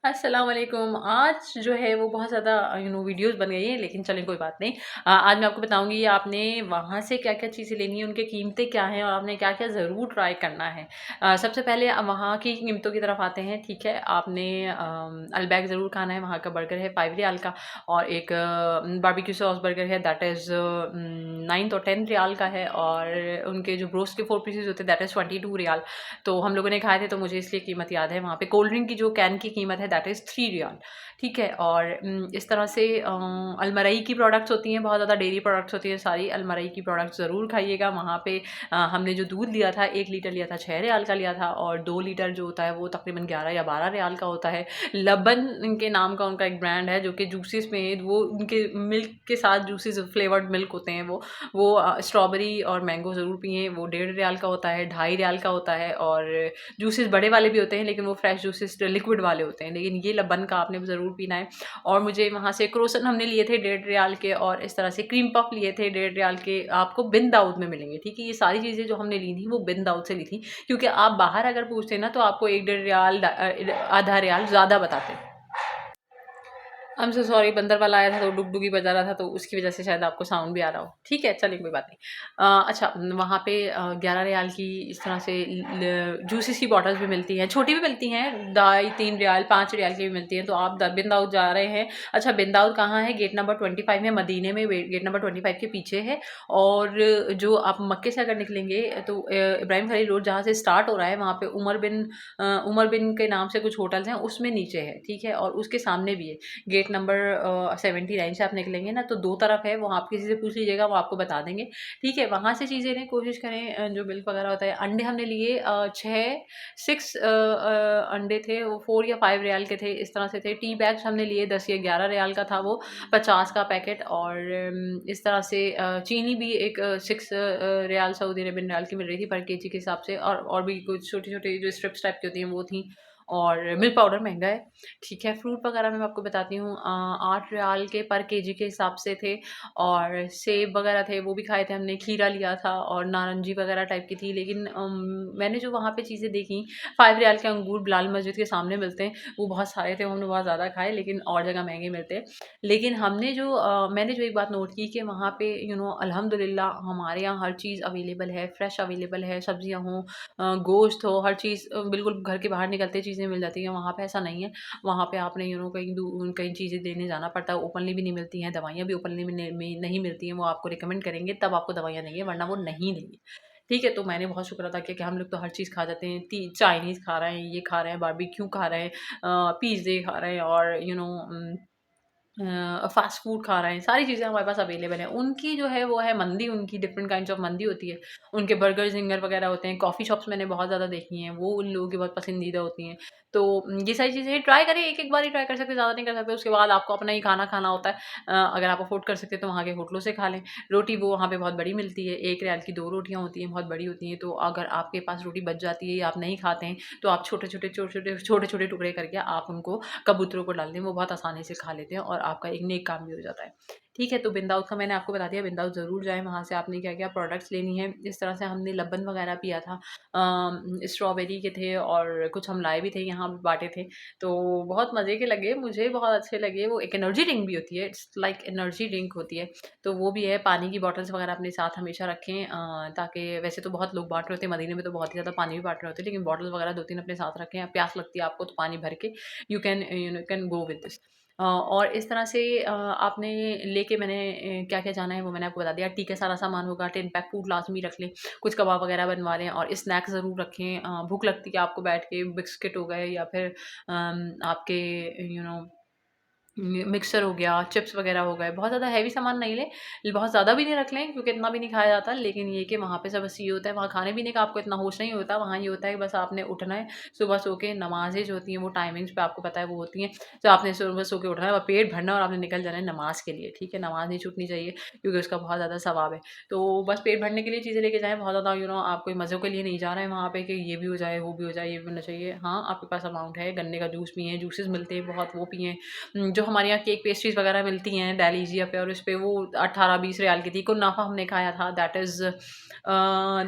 अस्सलाम वालेकुम। आज जो है वो बहुत ज़्यादा वीडियोस बन गई हैं, लेकिन चलें कोई बात नहीं। आज मैं आपको बताऊंगी आपने वहाँ से क्या-क्या चीज़ें लेनी है, उनके कीमतें क्या हैं और आपने क्या-क्या ज़रूर ट्राई करना है। सबसे पहले वहाँ की कीमतों की तरफ आते हैं, ठीक है? आपने अलबैक ज़रूर खाना है, वहाँ का बर्गर है 5 रियाल का और एक बारबेक्यू सॉस बर्गर है दैट इज़ 9 और 10 रियाल का है और उनके जो ब्रोस्ट के 4 पीसेज़ होते हैं दैट इज़ 22 रियाल। तो हम लोगों ने खाए थे तो मुझे इसलिए कीमत याद है। वहाँ पे कोल्ड ड्रिंक की जो कैन की कीमत है दैट इज़ 3 रियाल, ठीक है? और इस तरह से अलमरई की प्रोडक्ट्स होती हैं, बहुत ज़्यादा डेयरी प्रोडक्ट्स होती हैं सारी, अलमरई की प्रोडक्ट्स ज़रूर खाइएगा। वहाँ पे हमने जो दूध लिया था 1 लीटर लिया था 6 रियाल का लिया था और 2 लीटर जो होता है वो तकरीबन 11 या 12 रियाल का होता है। लबन इनके नाम का उनका एक ब्रांड है जो कि जूसेस में वो उनके मिल्क के साथ जूसेस फ्लेवर्ड मिल्क होते हैं वो स्ट्रॉबेरी और मैंगो ज़रूर पिएँ, वो 1.5 रियाल का होता है, 2.5 रियाल का होता है और जूसेस बड़े वाले भी होते हैं लेकिन वो फ्रेश जूसेस लिक्विड वाले होते हैं, लेकिन ये लबन का आपने ज़रूर पीना है। और मुझे वहाँ से क्रोसन हमने लिए थे 1.5 रियाल के और इस तरह से क्रीम पफ लिए थे 1.5 रियाल के, आपको बिन दाऊद में मिलेंगे, ठीक है? ये सारी चीज़ें जो हमने ली थी वो बिन दाऊद से ली थी, क्योंकि आप बाहर अगर पूछते ना तो आपको 1 डेढ़ रियाल आधा रियाल ज़्यादा बताते हैं। आई एम सो सॉरी, बंदर वाला आया था तो डुगडुगी बजा रहा था तो उसकी वजह से शायद आपको साउंड भी आ रहा हो। ठीक है, चलिए कोई बात नहीं। अच्छा, वहाँ पे 11 रियाल की इस तरह से जूसेस की बॉटल्स भी मिलती हैं, छोटी भी मिलती हैं, 2.5 3 रियाल 5 रियाल की भी मिलती हैं। तो आप बिन दाऊद जा रहे हैं। अच्छा, बिन दाऊद कहाँ है? गेट नंबर 25 में, मदीने में गेट नंबर 25 के पीछे है। और जो आप मक्के से अगर निकलेंगे तो इब्राहिम खलील रोड जहाँ से स्टार्ट हो रहा है वहाँ पे उमर बिन के नाम से कुछ होटल्स हैं, उसमें नीचे है, ठीक है? और उसके सामने भी है। गेट नंबर 79 से आप निकलेंगे ना तो 2 तरफ है, वो आप किसी से पूछ लीजिएगा, वो आपको बता देंगे, ठीक है? वहाँ से चीज़ें लें, कोशिश करें जो मिल्क वगैरह होता है। अंडे हमने लिए 6 अंडे थे, वो 4 या 5 रियाल के थे, इस तरह से थे। टी बैग्स हमने लिए 10 या 11 रियाल का था वो, 50 का पैकेट। और इस तरह से चीनी भी एक 6 रियाल सऊदी अरेबियन रियाल की मिल रही थी पर केजी के हिसाब से, और भी कुछ छोटी-छोटी जो स्ट्रिप्स टाइप की होती हैं वो थी। और मिल्क पाउडर महँगा है, ठीक है? फ्रूट वगैरह में मैं आपको बताती हूँ 8 रियाल के पर केजी के हिसाब से थे और सेब वगैरह थे, वो भी खाए थे हमने, खीरा लिया था और नारंगी वगैरह टाइप की थी। लेकिन मैंने जो वहाँ पे चीज़ें देखी, 5 रियाल के अंगूर बिलाल मस्जिद के सामने मिलते हैं, वो बहुत सारे थे, हमने बहुत ज़्यादा खाए, लेकिन और जगह महँगे मिलते हैं। लेकिन मैंने जो एक बात नोट की कि वहाँ पे अल्हम्दुलिल्लाह हमारे यहाँ हर चीज़ अवेलेबल है, फ्रेश अवेलेबल है, सब्जियाँ हों, गोश्त हो, हर चीज़ बिल्कुल घर के बाहर निकलते चीज़ें मिल जाती हैं। वहाँ पे ऐसा नहीं है। वहाँ पे आपने कहीं चीज़ें लेने जाना पड़ता है, ओपनली भी नहीं मिलती हैं, दवाइयाँ भी ओपनली में नहीं मिलती हैं। वो आपको रिकमेंड करेंगे तब आपको दवाइयाँ देंगे, वरना वो नहीं देंगे। ठीक है? तो मैंने बहुत शुक्र अदा किया कि हम लोग तो हर चीज़ खा जाते हैं। ती चाइनीज़ खा रहे हैं, ये खा रहे हैं, बारबेक्यू खा रहे हैं, पिज़्ज़े खा रहे हैं और फ़ास्ट फूड खा रहे हैं, सारी चीज़ें हमारे पास अवेलेबल हैं। उनकी जो है वो है मंदी, उनकी डिफरेंट काइंड्स ऑफ मंदी होती है। उनके बर्गर, ज़िंगर वगैरह होते हैं, कॉफ़ी शॉप्स मैंने बहुत ज़्यादा देखी हैं, वो उन लोगों की बहुत पसंदीदा होती हैं। तो ये सारी चीज़ें ट्राई करें, एक-एक बार ही ट्राई कर सकते हैं, ज़्यादा नहीं कर सकते। उसके बाद आपको अपना ही खाना खाना होता है। अगर आप अफ़ोर्ड कर सकते हैं तो वहाँ के होटलों से खा लें। रोटी वो वहाँ पे बहुत बड़ी मिलती है, 1 रियाल की 2 रोटियाँ होती हैं, बहुत बड़ी होती हैं। तो अगर आपके पास रोटी बच जाती है या आप नहीं खाते हैं, तो आप छोटे-छोटे टुकड़े करके आप उनको कबूतरों को डाल दें, वो बहुत आसानी से खा लेते हैं और आपका एक नेक काम भी हो जाता है। ठीक है? तो बिन दाऊद का मैंने आपको बता दिया, बिन दाऊद ज़रूर जाएँ, वहाँ से आपने क्या-क्या प्रोडक्ट्स लेनी है। इस तरह से हमने लबन वगैरह पिया था। स्ट्रॉबेरी के थे और कुछ हम लाए भी थे, यहाँ भी बाँटे थे। तो बहुत मज़े के लगे, मुझे बहुत अच्छे लगे। वो एक एनर्जी ड्रिंक भी होती है, इट्स लाइक एनर्जी ड्रिंक होती है। तो वो भी है, पानी की बॉटल्स वगैरह अपने साथ हमेशा रखें, ताकि वैसे तो बहुत लोग बाँट रहे होते हैं, मदीने में तो बहुत ही ज़्यादा पानी भी बाँट रहे होते हैं, लेकिन बॉटल्स वगैरह 2-3 अपने साथ रखें। प्यास लगती है आपको तो पानी भर के you can go with this. और इस तरह से आपने लेके मैंने क्या-क्या जाना है वो मैंने आपको बता दिया। ठीक है, सारा सामान होगा, टिन पैक फूड लाज़मी रख लें, कुछ कबाब वगैरह बनवा लें और स्नैक्स ज़रूर रखें। भूख लगती है आपको बैठ के, बिस्किट हो गए या फिर आपके यू नो मिक्सचर हो गया, चिप्स वगैरह हो गए, बहुत ज़्यादा हेवी सामान नहीं लें, बहुत ज़्यादा भी नहीं रख लें क्योंकि इतना भी नहीं खाया जाता। लेकिन ये कि वहाँ पे सब बस ये होता है, वहाँ खाने-पीने का आपको इतना होश नहीं होता, वहाँ ये होता है कि बस आपने उठना है, सुबह सो के नमाज़ें जो होती हैं वो टाइमिंग्स पे आपको पता है वो होती हैं। तो आपने सुबह सो के उठना है और पेट भरना है और आपने निकल जाना है नमाज़ के लिए, ठीक है? नमाज़ नहीं छूटनी चाहिए क्योंकि उसका बहुत ज़्यादा सवाब है। तो बस पेट भरने के लिए चीज़ें लेके जाएँ, बहुत ज़्यादा आप कोई मज़ों के लिए नहीं जा रहे हैं वहाँ पे कि ये भी हो जाए, वो भी हो जाए, ये भी होना चाहिए। हाँ, आपके पास अमाउंट है, गन्ने का जूस पिएँ, जूसेस मिलते हैं बहुत, वो पिएँ। जो हमारे यहाँ केक पेस्ट्रीज़ वगैरह मिलती हैं डेलीज़िया पे और उस पे वो 18-20 रियाल की थी। कुन्नाफा हमने खाया था दैट इज़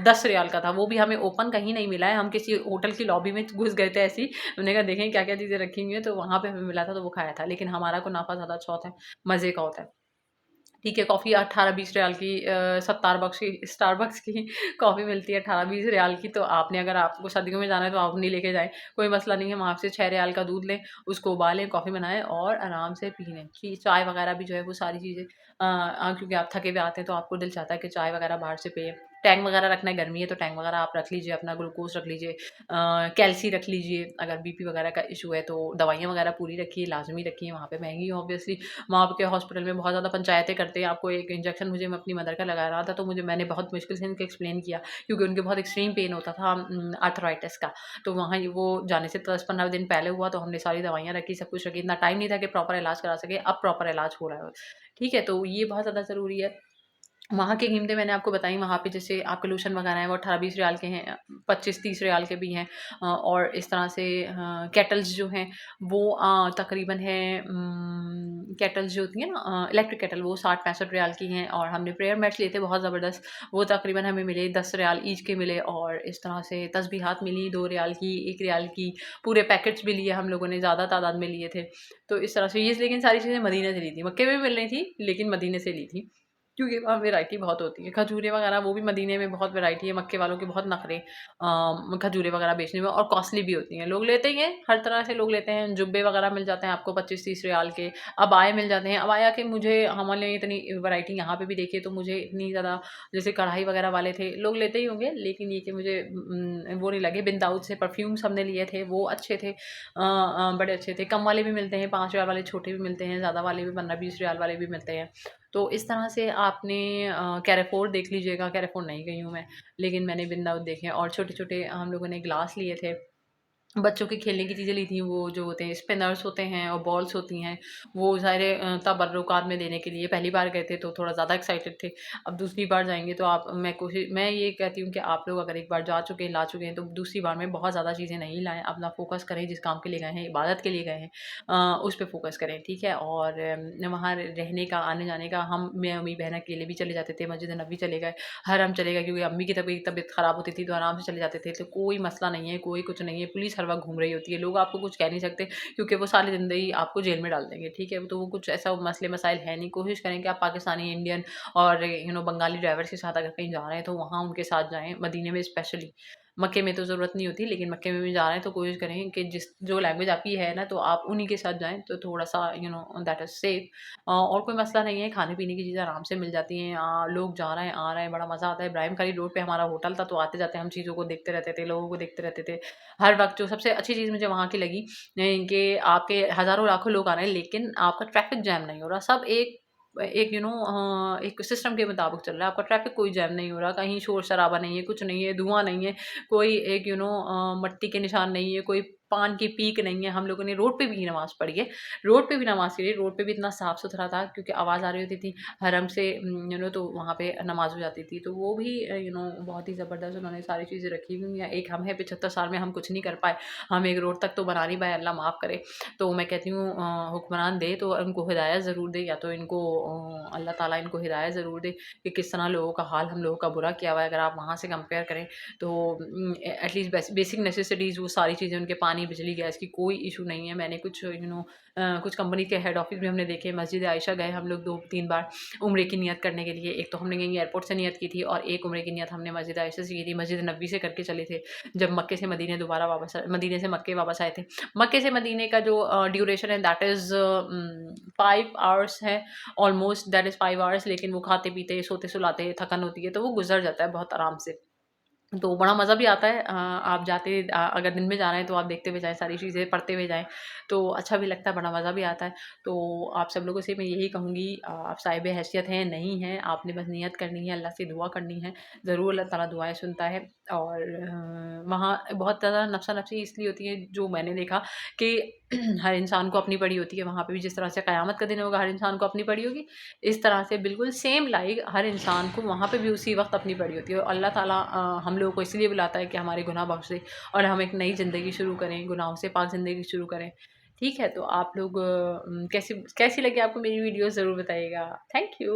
10 रियाल का था। वो भी हमें ओपन कहीं नहीं मिला है, हम किसी होटल की लॉबी में घुस गए थे ऐसे ही। हमने कहा देखें क्या-क्या चीज़ें रखी हुई हैं, तो वहाँ पे हमें मिला था तो वो खाया था। लेकिन हमारा कुन्नाफा ज़्यादा अच्छा होता है, मज़े का होता है। ठीक है, कॉफ़ी 18-20 रियाल की 70 की कॉफ़ी मिलती है 18-20 रियाल की, तो आपने अगर आपको सर्दियों में जाना है तो आप नहीं लेके जाएँ, कोई मसला नहीं है। वहाँ से 6 रियाल का दूध लें, उसको उबालें, कॉफ़ी बनाएँ और आराम से पी लें। चाय वगैरह भी जो है वो सारी चीज़ें क्योंकि आप थके हुए आते हैं तो आपको दिल चाहता है कि चाय वगैरह बाहर से पिएँ। टैंग वगैरह रखना है, गर्मी है तो टैंग वगैरह आप रख लीजिए, अपना ग्लूकोज़ रख लीजिए, कैल्सी रख लीजिए, अगर बीपी वगैरह का इश्यू है तो दवाइयाँ वगैरह पूरी रखिए, लाज़मी रखिए, वहाँ पे महँगी ऑब्वियसली। वहाँ के हॉस्पिटल में बहुत ज़्यादा पंचायतें करते हैं, आपको एक इंजेक्शन मुझे अपनी मदर का लगा रहा था तो मैंने बहुत मुश्किल से इनको एक्सप्लेन किया क्योंकि उनके बहुत एक्सट्रीम पेन होता था आर्थराइटिस का। तो वहाँ वो जाने से 10-15 दिन पहले हुआ तो हमने सारी दवाइयाँ रखी, सब कुछ रखी, इतना टाइम नहीं था कि प्रॉपर इलाज करा सके, अब प्रॉपर इलाज हो रहा है। ठीक है, तो ये बहुत ज़्यादा ज़रूरी है। वहाँ की कीमतें मैंने आपको बताई, वहाँ पे जैसे आपके लोशन वगैरह हैं वो 18-20 रियाल के हैं, 25-30 रियाल के भी हैं, और इस तरह से केटल्स जो हैं वो तकरीबन है, केटल्स जो होती हैं ना इलेक्ट्रिक केटल, वो 60-65 रियाल की हैं। और हमने प्रेयर मैट्स लिए थे बहुत ज़बरदस्त, वो तकरीबन हमें मिले 10 रियाल ईच के मिले। और इस तरह से तस्बीहात मिली 2 रियाल की, 1 रियाल की, पूरे पैकेट्स भी लिए हम लोगों ने, ज़्यादा तादाद में लिए थे। तो इस तरह से ये, लेकिन सारी चीज़ें मदीने से ली थी, मक्के में भी मिल रही थी लेकिन मदीने से ली थी। क्योंकि वहाँ वैरायटी बहुत होती है। खजूरें वगैरह वो भी मदीने में बहुत वैरायटी है, मक्के वालों के बहुत नखरे खजूरें वगैरह बेचने में, और कॉस्टली भी होती हैं। लोग लेते ही हैं, हर तरह से लोग लेते हैं। जुब्बे वगैरह मिल जाते हैं आपको 25-30 रियाल के, अबाए मिल जाते हैं। अबाया के मुझे हमने इतनी वैरायटी यहाँ पे भी देखी है तो मुझे इतनी ज़्यादा, जैसे कढ़ाई वगैरह वाले थे, लोग लेते ही होंगे लेकिन ये कि मुझे वो नहीं लगे। बिन दाऊद से परफ्यूम्स हमने लिए थे, वो अच्छे थे, बड़े अच्छे थे। कम वाले भी मिलते हैं, 5 रियाल वाले छोटे भी मिलते हैं, ज़्यादा वाले भी 15-20 रियाल वाले भी मिलते हैं। तो इस तरह से आपने कैरेफोर देख लीजिएगा, कैरेफोर नहीं गई हूँ मैं, लेकिन मैंने बिन दाऊद देखे हैं। और छोटे-छोटे हम लोगों ने ग्लास लिए थे, बच्चों की खेलने की चीज़ें ली थी, वो जो होते हैं स्पिनर्स होते हैं और बॉल्स होती हैं, वो ज़ाहिर है तबर्रुकात में देने के लिए। पहली बार गए थे तो थोड़ा ज़्यादा एक्साइटेड थे, अब दूसरी बार जाएँगे तो आप मैं ये कहती हूँ कि आप लोग अगर एक बार जा चुके हैं, ला चुके हैं तो दूसरी बार में बहुत ज़्यादा चीज़ें नहीं लाएँ, अपना फ़ोकस करें जिस काम के लिए गए हैं, इबादत के लिए गए हैं, उस पे फ़ोकस करें, ठीक है? और वहाँ रहने का, आने-जाने का, मैं अम्मी बहन अकेले भी चले जाते थे, मस्जिद नबी चले गए, हरम चले गए, क्योंकि अम्मी की तबीयत ख़राब होती थी तो आराम से चले जाते थे, तो कोई मसला नहीं है, कोई कुछ नहीं है। पुलिस हर वक़्त घूम रही होती है, लोग आपको कुछ कह नहीं सकते क्योंकि वो सारी ज़िंदगी आपको जेल में डाल देंगे, ठीक है? तो वो कुछ ऐसा मसले मसाइल है नहीं। कोशिश करें कि आप पाकिस्तानी, इंडियन और बंगाली ड्राइवर्स के साथ अगर कहीं जा रहे हैं तो वहाँ उनके साथ जाएँ, मदीने में स्पेशली। मक्के में तो ज़रूरत नहीं होती, लेकिन मक्के में भी जा रहे हैं तो कोशिश करें कि जो लैंग्वेज आपकी है ना, तो आप उन्हीं के साथ जाएँ तो थोड़ा-सा दैट इज़ सेफ। और कोई मसला नहीं है, खाने-पीने की चीज़ें आराम से मिल जाती हैं। लोग जा रहे हैं, आ रहे हैं, बड़ा मज़ा आता है। इब्राहिम खालिद रोड पे हमारा होटल था, तो आते-जाते हम चीज़ों को देखते रहते थे, लोगों को देखते रहते थे। हर वक़्त जो सबसे अच्छी चीज़ मुझे वहाँ की लगी कि आपके हज़ारों लाखों लोग आ रहे हैं, लेकिन आपका ट्रैफ़िक जैम नहीं हो रहा। सब एक एक एक सिस्टम के मुताबिक चल रहा है। आपका ट्रैफ़िक कोई जैम नहीं हो रहा, कहीं शोर-शराबा नहीं है, कुछ नहीं है, धुआँ नहीं है, कोई एक मट्टी के निशान नहीं है, कोई पान की पीक नहीं है। हम लोगों ने रोड पे भी नमाज़ पढ़ी है, रोड पे भी नमाज़ पढ़ी, रोड पे भी इतना साफ-सुथरा था क्योंकि आवाज़ आ रही होती थी हरम से, तो वहाँ पे नमाज़ हो जाती थी। तो वो भी बहुत ही ज़बरदस्त उन्होंने सारी चीज़ें रखी हुई हैं। एक हम हैं 75 साल में हम कुछ नहीं कर पाए, हम एक रोड तक तो बना नहीं पाए, अल्लाह माफ़ करे। तो मैं कहती हूँ हुक्मरान दे तो उनको हिदायत ज़रूर दे, या तो इनको अल्लाह ताला इनको हिदायत ज़रूर दे कि किस तरह लोगों का हाल हम लोगों का बुरा किया हुआ है। अगर आप वहाँ से कंपेयर करें तो एटलीस्ट बेसिक नेसेसिटीज़ वो सारी चीज़ें उनके, पानी, बिजली, गैस की कोई इशू नहीं है। मैंने कुछ कुछ कंपनी के हेड ऑफिस भी हमने देखे। मस्जिद आयशा गए हम लोग 2-3 बार उम्रे की नियत करने के लिए। एक तो हमने यहीं एयरपोर्ट से नियत की थी और एक उम्रे की नियत हमने मस्जिद आयशा से की थी। मस्जिद नबी से करके चले थे जब मक्के से मदीने दोबारा वापस मदीने से मक्के वापस आए थे। मक्के से मदीने का जो ड्यूरेशन है दैट इज़ 5 आवर्स है ऑलमोस्ट, दैट इज़ 5 आवर्स, लेकिन वो खाते-पीते, सोते-सुलाते थकन होती है तो वो गुज़र जाता है बहुत आराम से। तो बड़ा मज़ा भी आता है। आप अगर दिन में जा रहे हैं तो आप देखते हुए जाएँ, सारी चीज़ें पढ़ते हुए जाएँ, तो अच्छा भी लगता है, बड़ा मज़ा भी आता है। तो आप सब लोगों से मैं यही कहूँगी, आप साहिब हैसियत हैं, नहीं हैं, आपने बस नियत करनी है, अल्लाह से दुआ करनी है, ज़रूर अल्लाह ताला दुआएँ सुनता है। और वहाँ बहुत ज़्यादा नफ़सा-नफ़सी इसलिए होती है, जो मैंने देखा कि हर इंसान को अपनी पड़ी होती है, वहाँ पे भी जिस तरह से क़यामत का दिन होगा, हर इंसान को अपनी पड़ी होगी, इस तरह से बिल्कुल सेम लाइक हर इंसान को वहाँ पे भी उसी वक़्त अपनी पड़ी होती है। और अल्लाह ताला हम लोगों को इसलिए बुलाता है कि हमारे गुनाह बख्श दे और हम एक नई ज़िंदगी शुरू करें, गुनाहों से पाक ज़िंदगी शुरू करें। ठीक है, तो आप लोग कैसी कैसी लगी आपको मेरी वीडियो ज़रूर बताइएगा। Thank you.